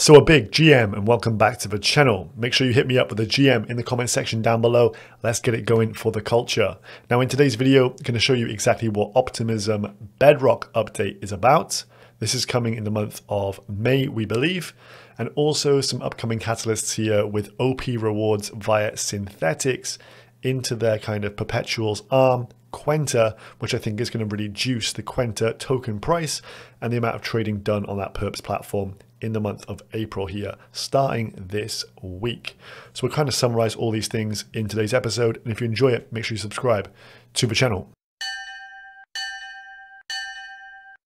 So a big GM and welcome back to the channel. Make sure you hit me up with a GM in the comment section down below. Let's get it going for the culture. Now in today's video, I'm going to show you exactly what Optimism Bedrock update is about. This is coming in the month of May, we believe, and also some upcoming catalysts here with OP rewards via synthetics into their kind of perpetuals arm, Kwenta, which I think is going to really juice the Kwenta token price and the amount of trading done on that PERPS platform in the month of April here, starting this week. So we'll kind of summarize all these things in today's episode. And if you enjoy it, make sure you subscribe to the channel.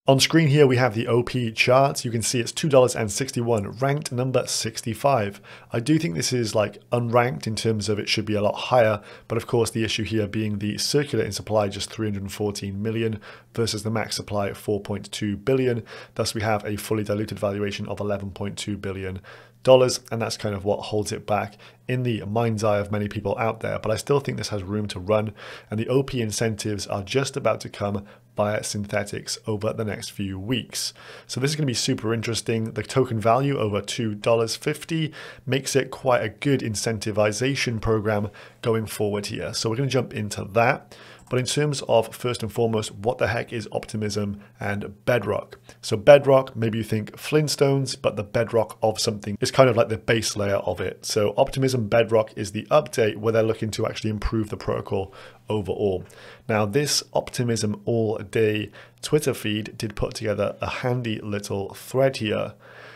On screen here, we have the OP chart. You can see it's $2.61, ranked number 65. I do think this is like unranked in terms of it should be a lot higher. But of course, the issue here being the circulating supply, just 314 million versus the max supply of 4.2 billion. Thus, we have a fully diluted valuation of $11.2 billion. And that's kind of what holds it back in the mind's eye of many people out there. But I still think this has room to run, and the OP incentives are just about to come via synthetics over the next few weeks. So this is going to be super interesting. The token value over $2.50 makes it quite a good incentivization program going forward here. So we're going to jump into that. But in terms of, first and foremost, what the heck is Optimism and Bedrock? So Bedrock, maybe you think Flintstones, but the bedrock of something is kind of like the base layer of it. So Optimism Bedrock is the update where they're looking to actually improve the protocol overall. Now, this Optimism All Day Twitter feed did put together a handy little thread here.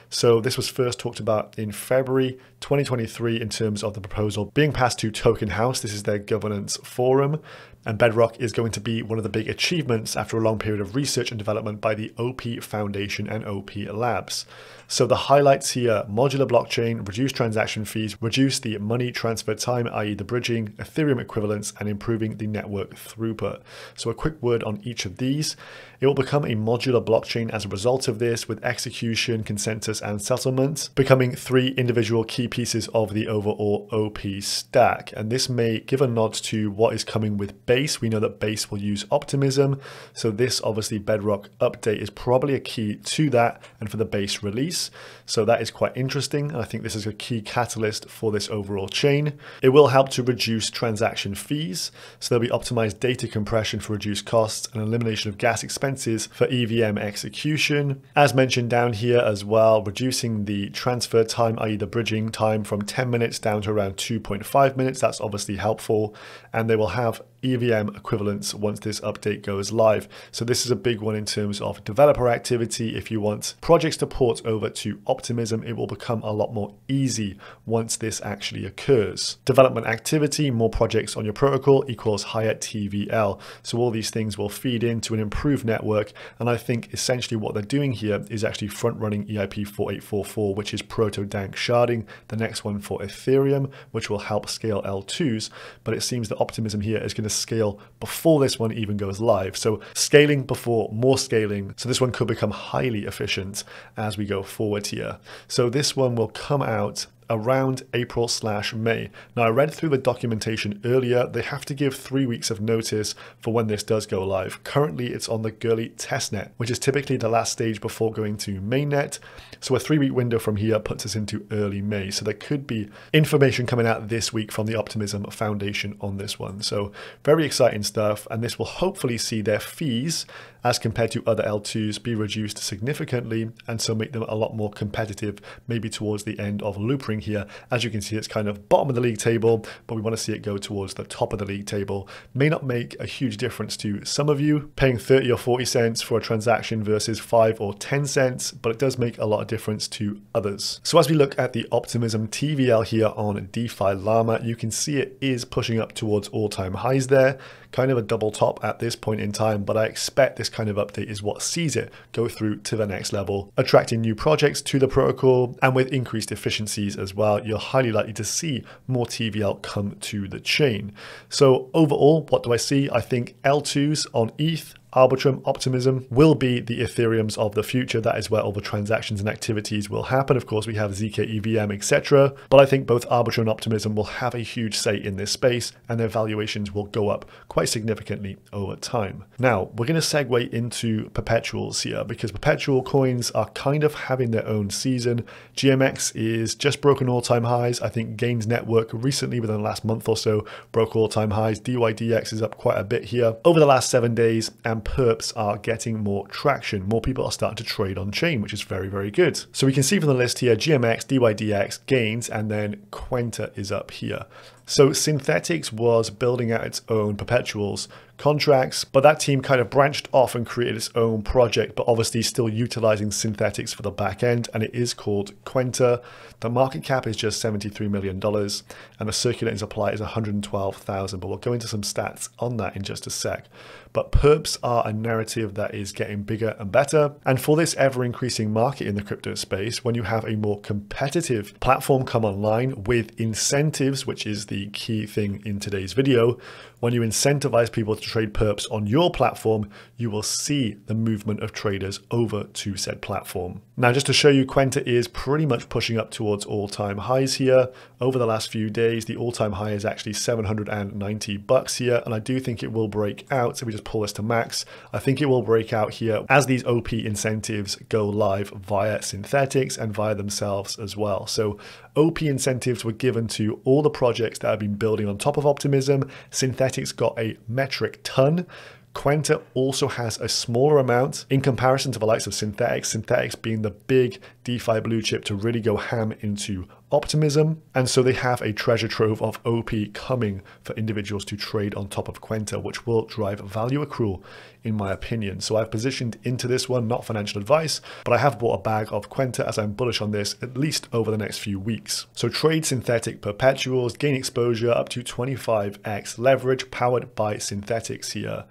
So this was first talked about in February 2023 in terms of the proposal being passed to Token House. This is their governance forum. And Bedrock is going to be one of the big achievements after a long period of research and development by the OP Foundation and OP Labs. So the highlights here: modular blockchain, reduce transaction fees, reduce the money transfer time, i.e. the bridging, Ethereum equivalence, and improving the network throughput. So a quick word on each of these. It will become a modular blockchain as a result of this, with execution, consensus, and settlement becoming three individual key pieces of the overall OP stack. And this may give a nod to what is coming with Base. We know that Base will use Optimism. So this obviously Bedrock update is probably a key to that and for the Base release. So that is quite interesting. And I think this is a key catalyst for this overall chain. It will help to reduce transaction fees. So there'll be optimized data compression for reduced costs and elimination of gas expenses for EVM execution. As mentioned down here as well, reducing the transfer time, i.e. the bridging time, from 10 minutes down to around 2.5 minutes. That's obviously helpful. And they will have EVM equivalents once this update goes live. So this is a big one in terms of developer activity. If you want projects to port over to Optimism, it will become a lot more easy once this actually occurs. Development activity, more projects on your protocol equals higher TVL. So all these things will feed into an improved network. And I think essentially what they're doing here is actually front running EIP 4844, which is proto-dank sharding, the next one for Ethereum, which will help scale L2s. But it seems that Optimism here is going to scale before this one even goes live. So scaling before more scaling. So this one could become highly efficient as we go forward here. So this one will come out around April/May. Now, I read through the documentation earlier. They have to give 3 weeks of notice for when this does go live. Currently, it's on the Gurley testnet, which is typically the last stage before going to mainnet. So a 3-week window from here puts us into early May. So there could be information coming out this week from the Optimism Foundation on this one. So very exciting stuff. And this will hopefully see their fees as compared to other L2s be reduced significantly, and so make them a lot more competitive, maybe towards the end of loopring here. As you can see, it's kind of bottom of the league table, but we want to see it go towards the top of the league table. May not make a huge difference to some of you, paying 30 or 40 cents for a transaction versus 5 or 10 cents, but it does make a lot of difference to others. So as we look at the Optimism TVL here on DeFi Llama, you can see it is pushing up towards all-time highs there. Kind of a double top at this point in time, but I expect this kind of update is what sees it go through to the next level, attracting new projects to the protocol, and with increased efficiencies as well, you're highly likely to see more TVL come to the chain. So overall, what do I see? I think L2s on ETH Arbitrum, Optimism will be the Ethereums of the future. That is where all the transactions and activities will happen. Of course, we have ZK EVM, etc. But I think both Arbitrum and Optimism will have a huge say in this space, and their valuations will go up quite significantly over time. Now, we're going to segue into perpetuals here, because perpetual coins are kind of having their own season. GMX is just broken all-time highs. I think Gains Network recently, within the last month or so, broke all-time highs. DYDX is up quite a bit here over the last 7 days, and PERPS are getting more traction. More people are starting to trade on chain, which is very, very good. So we can see from the list here, GMX, DYDX, Gains, and then Kwenta is up here. So Synthetix was building out its own perpetuals contracts, but that team kind of branched off and created its own project, but obviously still utilizing Synthetix for the back end, and it is called Kwenta. The market cap is just $73 million, and the circulating supply is 112,000, but we'll go into some stats on that in just a sec. But PERPS are a narrative that is getting bigger and better, and for this ever-increasing market in the crypto space, when you have a more competitive platform come online with incentives, which is the key thing in today's video, when you incentivize people to trade perps on your platform, you will see the movement of traders over to said platform. Now, just to show you, Kwenta is pretty much pushing up towards all-time highs here. Over the last few days, the all-time high is actually $790 here, and I do think it will break out. So we just pull this to max. I think it will break out here as these OP incentives go live via Synthetix and via themselves as well. So OP incentives were given to all the projects that have been building on top of Optimism. Synthetix got a metric ton. Kwenta also has a smaller amount in comparison to the likes of Synthetix being the big DeFi blue chip to really go ham into Optimism. And so they have a treasure trove of OP coming for individuals to trade on top of Kwenta, which will drive value accrual in my opinion. So I've positioned into this one, not financial advice, but I have bought a bag of Kwenta as I'm bullish on this at least over the next few weeks. So trade synthetic perpetuals, gain exposure up to 25x leverage powered by Synthetix here.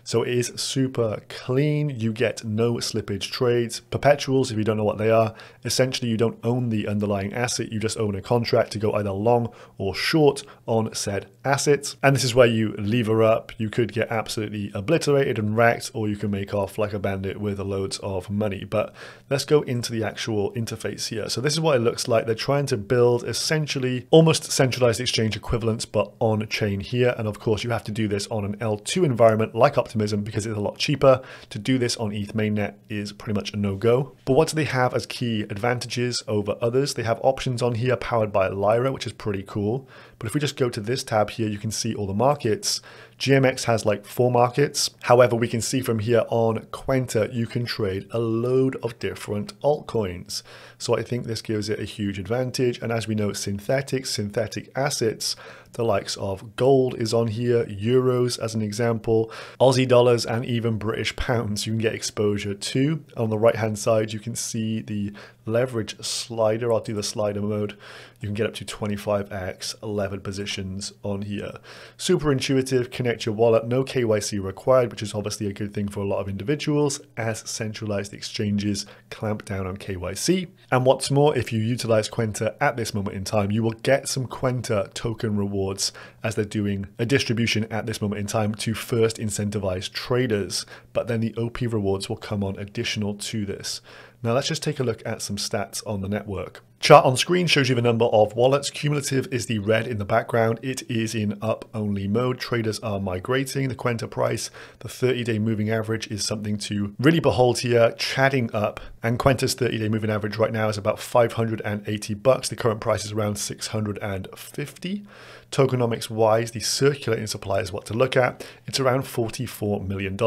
So it is super clean. You get no slippage trades. Perpetuals, if you don't know what they are, essentially you don't own the underlying asset. You just own a contract to go either long or short on said assets. And this is where you lever up. You could get absolutely obliterated and wrecked, or you can make off like a bandit with loads of money. But let's go into the actual interface here. So this is what it looks like. They're trying to build essentially almost centralized exchange equivalents, but on chain here. And of course, you have to do this on an L2 environment like Optimism, because it's a lot cheaper. To do this on ETH mainnet is pretty much a no-go. But what do they have as key advantages over others? They have options on here powered by Lyra, which is pretty cool. But if we just go to this tab here, you can see all the markets. GMX has like 4 markets. However, we can see from here on Kwenta, you can trade a load of different altcoins. So I think this gives it a huge advantage. And as we know, synthetic assets, the likes of gold is on here, euros as an example, Aussie dollars, and even British pounds you can get exposure to. On the right hand side, you can see the leverage slider. I'll do the slider mode. You can get up to 25x levered positions on here. Super intuitive, connect your wallet, no KYC required, which is obviously a good thing for a lot of individuals as centralized exchanges clamp down on KYC. And what's more, if you utilize Kwenta at this moment in time, you will get some Kwenta token rewards as they're doing a distribution at this moment in time to first incentivize traders, but then the OP rewards will come on additional to this. Now let's just take a look at some stats on the network. Chart on screen shows you the number of wallets. Cumulative is the red in the background. It is in up only mode. Traders are migrating. The Kwenta price, the 30-day moving average, is something to really behold here, chatting up. And Kwenta's 30-day moving average right now is about $580. The current price is around 650. Tokenomics wise, the circulating supply is what to look at. It's around $44 million,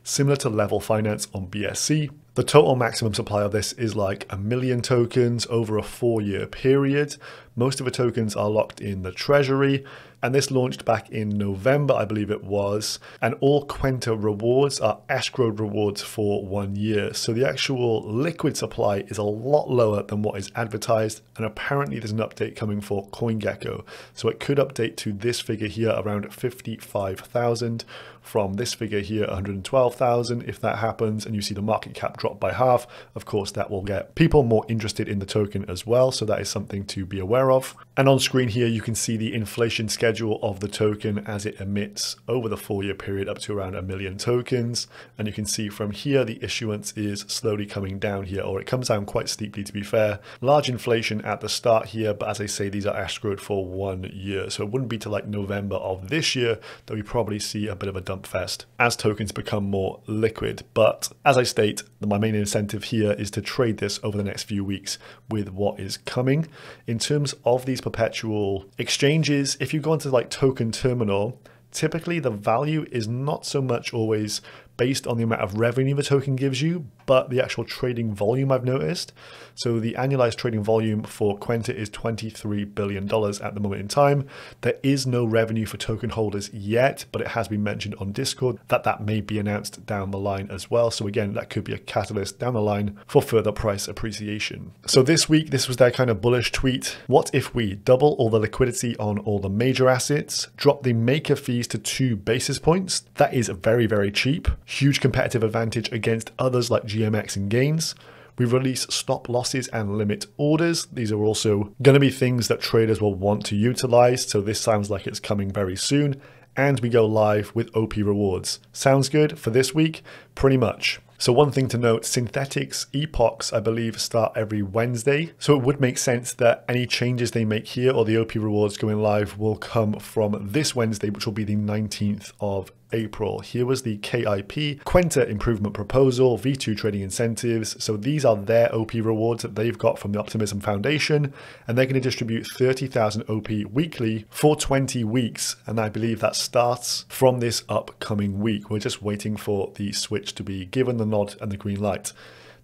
similar to Level Finance on BSC. The total maximum supply of this is like 1 million tokens over a 4-year period. Most of the tokens are locked in the treasury, and this launched back in November, I believe it was. And all Kwenta rewards are escrowed rewards for 1 year. So the actual liquid supply is a lot lower than what is advertised. And apparently there's an update coming for CoinGecko. So it could update to this figure here, around 55,000 from this figure here, 112,000. If that happens and you see the market cap drop by half, of course, that will get people more interested in the token as well. So that is something to be aware of. And on screen here, you can see the inflation schedule of the token as it emits over the 4-year period up to around 1 million tokens. And you can see from here, the issuance is slowly coming down here, or it comes down quite steeply to be fair. Large inflation at the start here, but as I say, these are escrowed for 1 year. So it wouldn't be till like November of this year that we probably see a bit of a dump fest as tokens become more liquid. But as I state, my main incentive here is to trade this over the next few weeks with what is coming. In terms of these perpetual exchanges, if you go into like token terminal, typically the value is not so much always based on the amount of revenue the token gives you, but the actual trading volume I've noticed. So the annualized trading volume for Kwenta is $23 billion at the moment in time. There is no revenue for token holders yet, but it has been mentioned on Discord that that may be announced down the line as well. So again, that could be a catalyst down the line for further price appreciation. So this week, this was their kind of bullish tweet. What if we double all the liquidity on all the major assets, drop the maker fees to 2 basis points? That is very, very cheap. Huge competitive advantage against others like GMX and Gains. We release stop losses and limit orders. These are also going to be things that traders will want to utilize. So this sounds like it's coming very soon. And we go live with OP rewards. Sounds good for this week? Pretty much. So one thing to note, synthetics epochs, I believe, start every Wednesday. So it would make sense that any changes they make here or the OP rewards going live will come from this Wednesday, which will be the 19th of April. Here was the KIP, Kwenta Improvement Proposal, V2 Trading Incentives. So these are their OP rewards that they've got from the Optimism Foundation, and they're going to distribute 30,000 OP weekly for 20 weeks. And I believe that starts from this upcoming week. We're just waiting for the switch to be given the nod and the green light.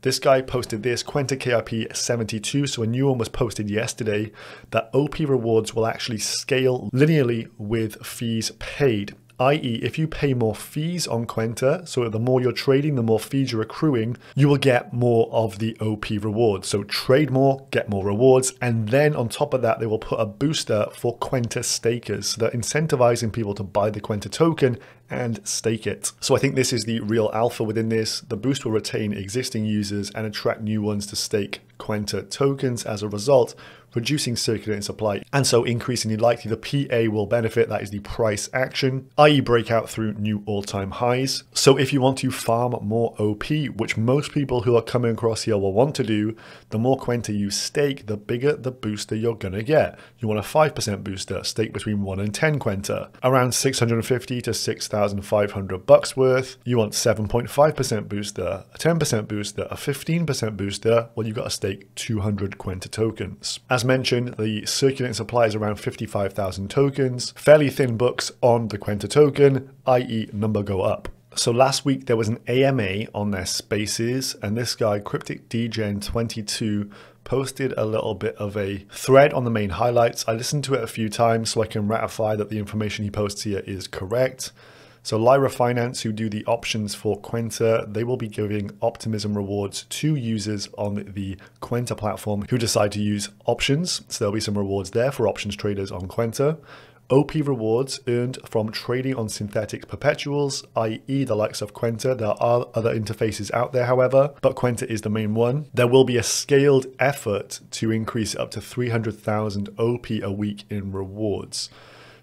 This guy posted this, Kwenta KIP 72, so a new one was posted yesterday, that OP rewards will actually scale linearly with fees paid. i.e. if you pay more fees on Kwenta, so the more you're trading, the more fees you're accruing, you will get more of the OP rewards. So trade more, get more rewards, and then on top of that, they will put a booster for Kwenta stakers. So they're incentivizing people to buy the Kwenta token and stake it. So I think this is the real alpha within this. The boost will retain existing users and attract new ones to stake Kwenta tokens as a result, reducing circulating supply, and so increasingly likely the PA will benefit. That is the price action, i.e. breakout through new all-time highs. So if you want to farm more OP, which most people who are coming across here will want to do, the more Kwenta you stake, the bigger the booster you're gonna get. You want a 5% booster, stake between 1 and 10 Kwenta, around 650 to 6,500 bucks worth. You want 7.5% booster, a 10% booster, a 15% booster. Well, you've got to stake 200 Kwenta tokens. As mentioned, the circulating supply is around 55,000 tokens. Fairly thin books on the Kwenta token, i.e. number go up. So last week there was an AMA on their spaces, and this guy, Cryptic DGen 22, posted a little bit of a thread on the main highlights. I listened to it a few times so I can ratify that the information he posts here is correct. So Lyra Finance, who do the options for Kwenta, they will be giving Optimism rewards to users on the Kwenta platform who decide to use options. So there'll be some rewards there for options traders on Kwenta. OP rewards earned from trading on synthetic perpetuals, i.e. the likes of Kwenta. There are other interfaces out there, however, but Kwenta is the main one. There will be a scaled effort to increase it up to 300,000 OP a week in rewards.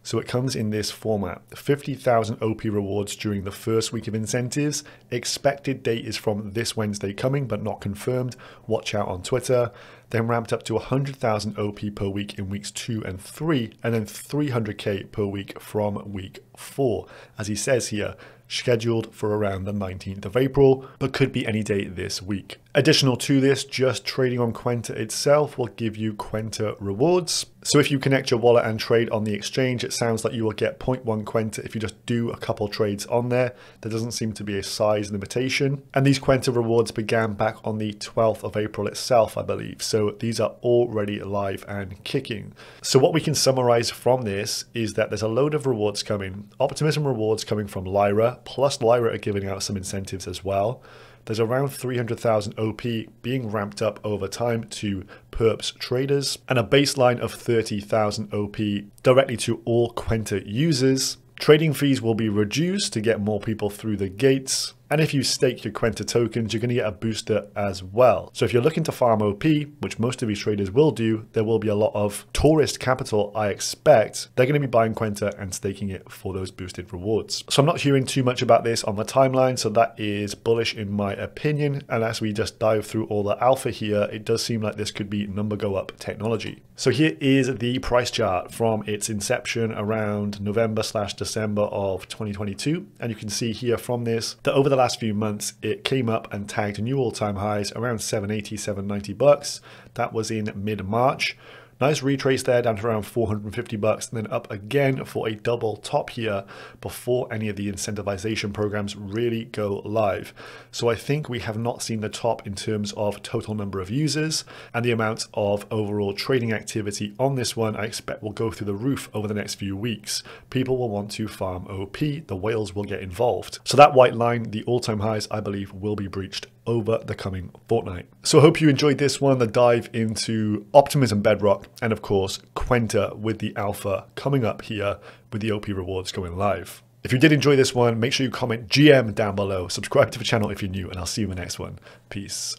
So it comes in this format: 50,000 OP rewards during the first week of incentives. Expected date is from this Wednesday coming, but not confirmed. Watch out on Twitter. Then ramped up to 100,000 OP per week in weeks 2 and 3, and then 300k per week from week 4. As he says here, scheduled for around the 19th of April, but could be any day this week. Additional to this, just trading on Kwenta itself will give you Kwenta rewards. So if you connect your wallet and trade on the exchange, it sounds like you will get 0.1 Kwenta if you just do a couple trades on there. There doesn't seem to be a size limitation. And these Kwenta rewards began back on the 12th of April itself, I believe. So these are already live and kicking. So what we can summarize from this is that there's a load of rewards coming. Optimism rewards coming from Lyra, plus Lyra are giving out some incentives as well. There's around 300,000 OP being ramped up over time to PERPS traders, and a baseline of 30,000 OP directly to all Kwenta users. Trading fees will be reduced to get more people through the gates. And if you stake your Kwenta tokens, you're going to get a booster as well. So if you're looking to farm OP, which most of these traders will do, there will be a lot of tourist capital, I expect. They're going to be buying Kwenta and staking it for those boosted rewards. So I'm not hearing too much about this on the timeline. So that is bullish in my opinion. And as we just dive through all the alpha here, it does seem like this could be number go up technology. So here is the price chart from its inception around November/December of 2022. And you can see here from this that over the last few months, it came up and tagged new all-time highs around 780, 790 bucks. That was in mid-March. Nice retrace there down to around 450 bucks and then up again for a double top here before any of the incentivization programs really go live. So I think we have not seen the top in terms of total number of users, and the amount of overall trading activity on this one I expect will go through the roof over the next few weeks. People will want to farm OP, the whales will get involved. So that white line, the all-time highs, I believe will be breached over the coming fortnight. So I hope you enjoyed this one, the dive into Optimism Bedrock, and of course Kwenta with the alpha coming up here with the OP rewards going live. If you did enjoy this one, make sure you comment GM down below, subscribe to the channel if you're new, and I'll see you in the next one. Peace.